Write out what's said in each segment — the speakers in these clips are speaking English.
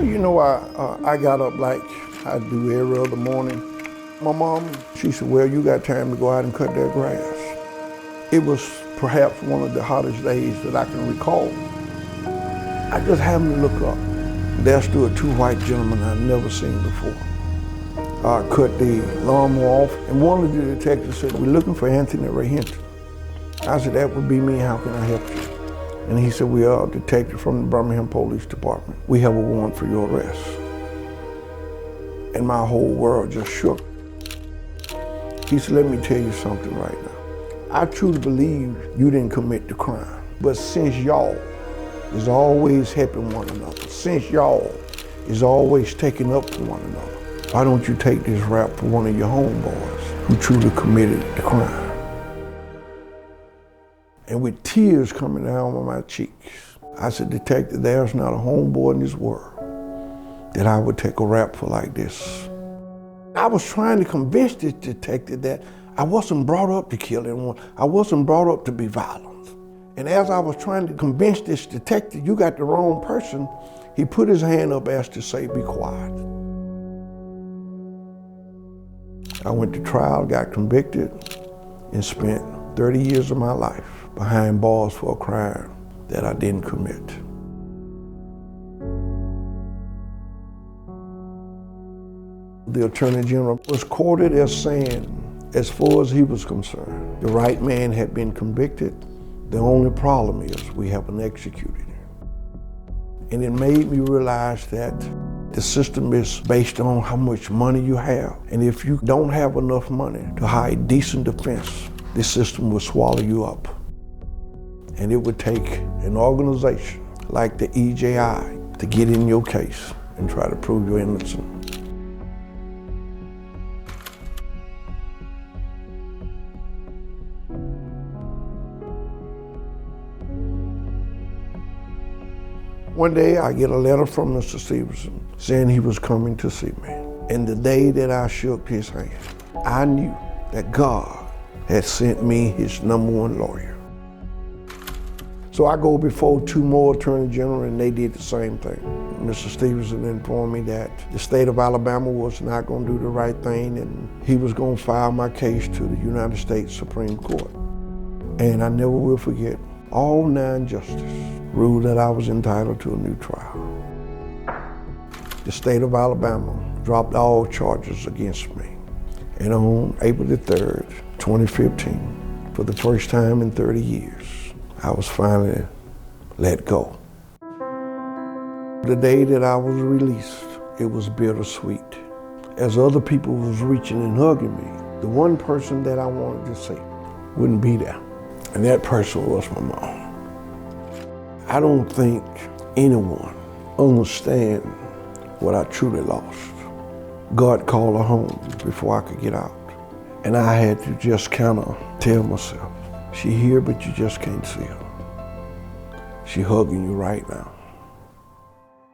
Well, you know, I got up like I do every other morning. My mom, she said, well, you got time to go out and cut that grass. It was perhaps one of the hottest days that I can recall. I just happened to look up. There stood two white gentlemen I'd never seen before. I cut the lawnmower off, and one of the detectives said, we're looking for Anthony Ray Hinton. I said, that would be me, how can I help you? And he said, we are a detective from the Birmingham Police Department. We have a warrant for your arrest. And my whole world just shook. He said, let me tell you something right now. I truly believe you didn't commit the crime, but since y'all is always helping one another, since y'all is always taking up for one another, why don't you take this rap for one of your homeboys who truly committed the crime? And with tears coming down my cheeks, I said, Detective, there's not a homeboy in this world that I would take a rap for like this. I was trying to convince this detective that I wasn't brought up to kill anyone. I wasn't brought up to be violent. And as I was trying to convince this detective, you got the wrong person, he put his hand up as to say, be quiet. I went to trial, got convicted, and spent 30 years of my life behind bars for a crime that I didn't commit. The Attorney General was quoted as saying, as far as he was concerned, the right man had been convicted. The only problem is we haven't executed him. And it made me realize that the system is based on how much money you have. And if you don't have enough money to hire decent defense, the system will swallow you up. And it would take an organization like the EJI to get in your case and try to prove you're innocent. One day I get a letter from Mr. Stevenson saying he was coming to see me. And the day that I shook his hand, I knew that God had sent me his #1 lawyer. So I go before two more attorney generals and they did the same thing. Mr. Stevenson informed me that the state of Alabama was not going to do the right thing and he was going to file my case to the United States Supreme Court. And I never will forget, all 9 justices ruled that I was entitled to a new trial. The state of Alabama dropped all charges against me. And on April the 3rd, 2015, for the first time in 30 years, I was finally let go. The day that I was released, it was bittersweet. As other people was reaching and hugging me, the one person that I wanted to see wouldn't be there. And that person was my mom. I don't think anyone understands what I truly lost. God called her home before I could get out. And I had to just kind of tell myself, she here, but you just can't see her. She hugging you right now.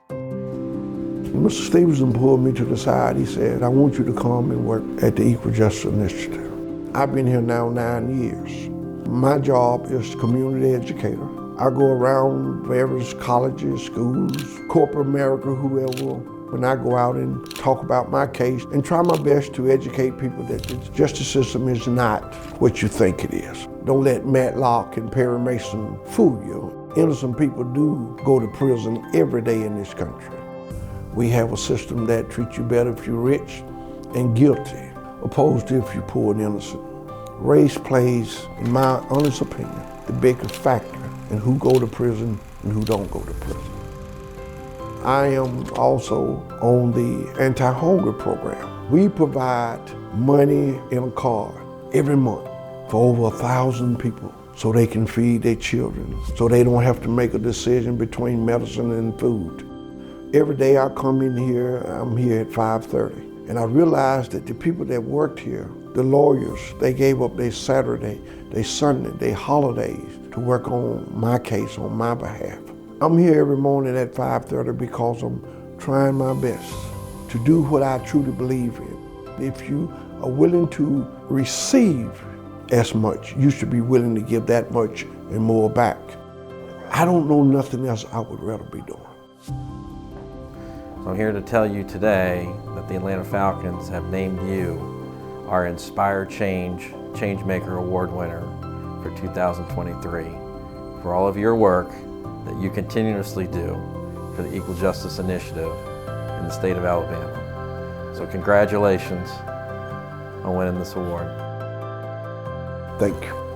Mr. Stevenson pulled me to the side. He said, I want you to come and work at the Equal Justice Initiative. I've been here now 9 years. My job is community educator. I go around various colleges, schools, corporate America, whoever, when I go out and talk about my case and try my best to educate people that the justice system is not what you think it is. Don't let Matlock and Perry Mason fool you. Innocent people do go to prison every day in this country. We have a system that treats you better if you're rich and guilty, opposed to if you're poor and innocent. Race plays, in my honest opinion, the biggest factor in who go to prison and who don't go to prison. I am also on the anti-hunger program. We provide money in a card every month for over 1,000 people so they can feed their children, so they don't have to make a decision between medicine and food. Every day I come in here, I'm here at 5:30, and I realized that the people that worked here, the lawyers, they gave up their Saturday, their Sunday, their holidays to work on my case on my behalf. I'm here every morning at 5:30 because I'm trying my best to do what I truly believe in. If you are willing to receive as much, you should be willing to give that much and more back. I don't know nothing else I would rather be doing. I'm here to tell you today that the Atlanta Falcons have named you our Inspire Change Changemaker Award winner for 2023 for all of your work that you continuously do for the Equal Justice Initiative in the state of Alabama. So congratulations on winning this award. Thank you.